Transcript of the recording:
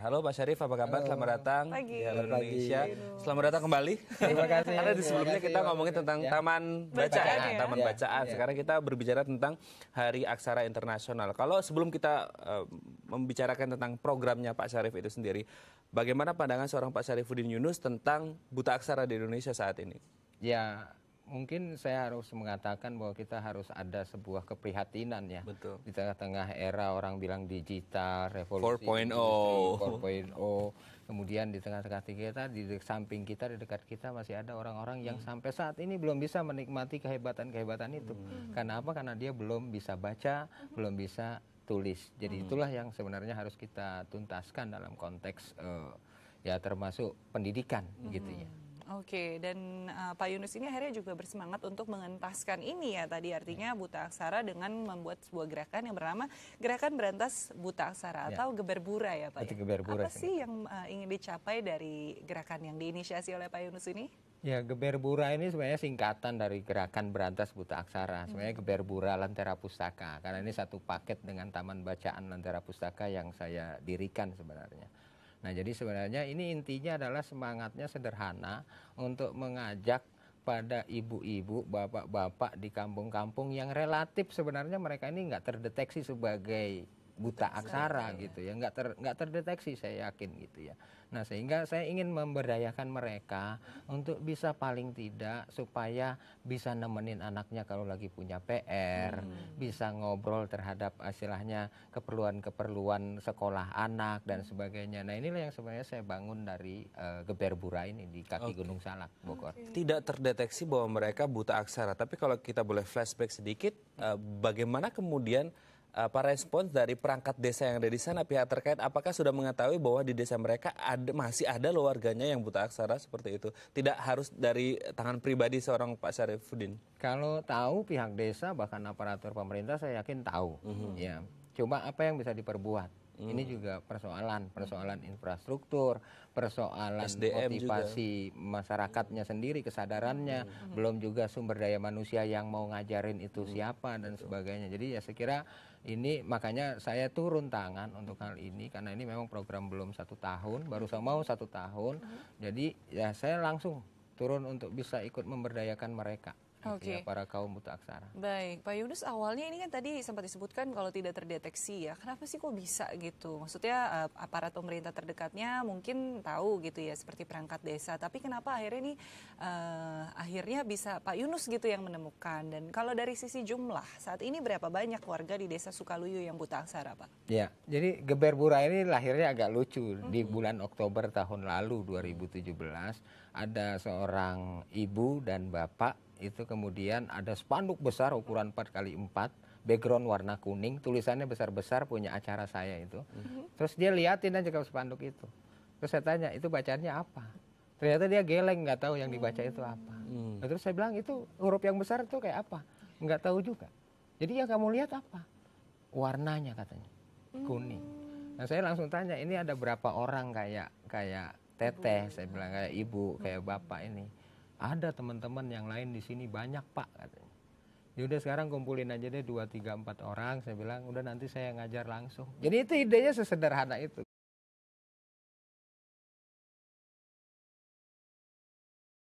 Halo Pak Syarif, apa kabar? Halo. Selamat datang Pagi. di Halo Pagi. Indonesia. Selamat datang kembali. Terima kasih. Karena di sebelumnya kita ngomongin tentang taman bacaan, ya. taman bacaan. Sekarang kita berbicara tentang Hari Aksara Internasional. Kalau sebelum kita membicarakan tentang programnya Pak Syarif itu sendiri, bagaimana pandangan seorang Pak Syarifuddin Yunus tentang buta aksara di Indonesia saat ini? Ya, mungkin saya harus mengatakan bahwa kita harus ada sebuah keprihatinan ya. Betul. Di tengah-tengah era orang bilang digital, revolusi 4.0. 4.0. Kemudian di tengah-tengah kita, di samping kita, di dekat kita masih ada orang-orang yang sampai saat ini belum bisa menikmati kehebatan-kehebatan itu. Karena apa? Karena dia belum bisa baca, belum bisa tulis. Jadi itulah yang sebenarnya harus kita tuntaskan dalam konteks ya termasuk pendidikan gitu ya. Oke, dan Pak Yunus ini akhirnya juga bersemangat untuk mengentaskan ini ya tadi artinya buta aksara dengan membuat sebuah gerakan yang bernama Gerakan Berantas Buta Aksara atau Geberbura ya Pak. Itu Geberbura Apa sih yang ingin dicapai dari gerakan yang diinisiasi oleh Pak Yunus ini? Ya, Geberbura ini sebenarnya singkatan dari Gerakan Berantas Buta Aksara. Sebenarnya Geberbura Lentera Pustaka, karena ini satu paket dengan Taman Bacaan Lentera Pustaka yang saya dirikan sebenarnya. Nah, jadi sebenarnya ini intinya adalah semangatnya sederhana untuk mengajak pada ibu-ibu, bapak-bapak di kampung-kampung yang relatif sebenarnya mereka ini nggak terdeteksi sebagai buta aksara gitu ya, nggak terdeteksi saya yakin gitu ya. Nah, sehingga saya ingin memberdayakan mereka untuk bisa paling tidak supaya bisa nemenin anaknya kalau lagi punya PR, bisa ngobrol terhadap istilahnya keperluan-keperluan sekolah anak dan sebagainya. Nah, inilah yang sebenarnya saya bangun dari Geberbura ini di kaki Gunung Salak, Bogor. Tidak terdeteksi bahwa mereka buta aksara, tapi kalau kita boleh flashback sedikit, bagaimana kemudian apa respons dari perangkat desa yang ada di sana, pihak terkait, apakah sudah mengetahui bahwa di desa mereka masih ada loh warganya yang buta aksara seperti itu? Tidak harus dari tangan pribadi seorang Pak Syarifuddin. Kalau tahu pihak desa bahkan aparatur pemerintah saya yakin tahu. Ya, coba apa yang bisa diperbuat? Ini juga persoalan infrastruktur, persoalan SDM motivasi masyarakatnya sendiri, kesadarannya, belum juga sumber daya manusia yang mau ngajarin itu siapa dan sebagainya. Jadi ya saya kira ini makanya saya turun tangan untuk hal ini karena ini memang program belum 1 tahun, baru mau 1 tahun. Jadi ya saya langsung turun untuk bisa ikut memberdayakan mereka. Gitu ya, para kaum buta aksara. Baik, Pak Yunus awalnya ini kan tadi sempat disebutkan kalau tidak terdeteksi ya, kenapa sih kok bisa gitu? Maksudnya aparat pemerintah terdekatnya mungkin tahu gitu ya, seperti perangkat desa, tapi kenapa akhirnya ini akhirnya bisa Pak Yunus gitu yang menemukan? Dan kalau dari sisi jumlah, saat ini berapa banyak warga di desa Sukaluyu yang buta aksara Pak? Ya, jadi Geberbura ini lahirnya agak lucu. Di bulan Oktober tahun lalu 2017 ada seorang ibu dan bapak itu kemudian ada spanduk besar ukuran 4x4, background warna kuning, tulisannya besar-besar punya acara saya itu. Terus dia liatin aja ke spanduk itu. Terus saya tanya, itu bacanya apa? Ternyata dia geleng, nggak tahu yang dibaca itu apa. Nah, terus saya bilang, itu huruf yang besar itu kayak apa? Nggak tahu juga. Jadi yang kamu lihat apa? Warnanya katanya, kuning. Nah, saya langsung tanya, ini ada berapa orang kayak teteh, saya bilang kayak ibu, kayak bapak ini. Ada teman-teman yang lain di sini banyak Pak katanya. Yaudah sekarang kumpulin aja deh 2, 3, 4 orang. Saya bilang udah nanti saya ngajar langsung. Jadi itu idenya sesederhana itu.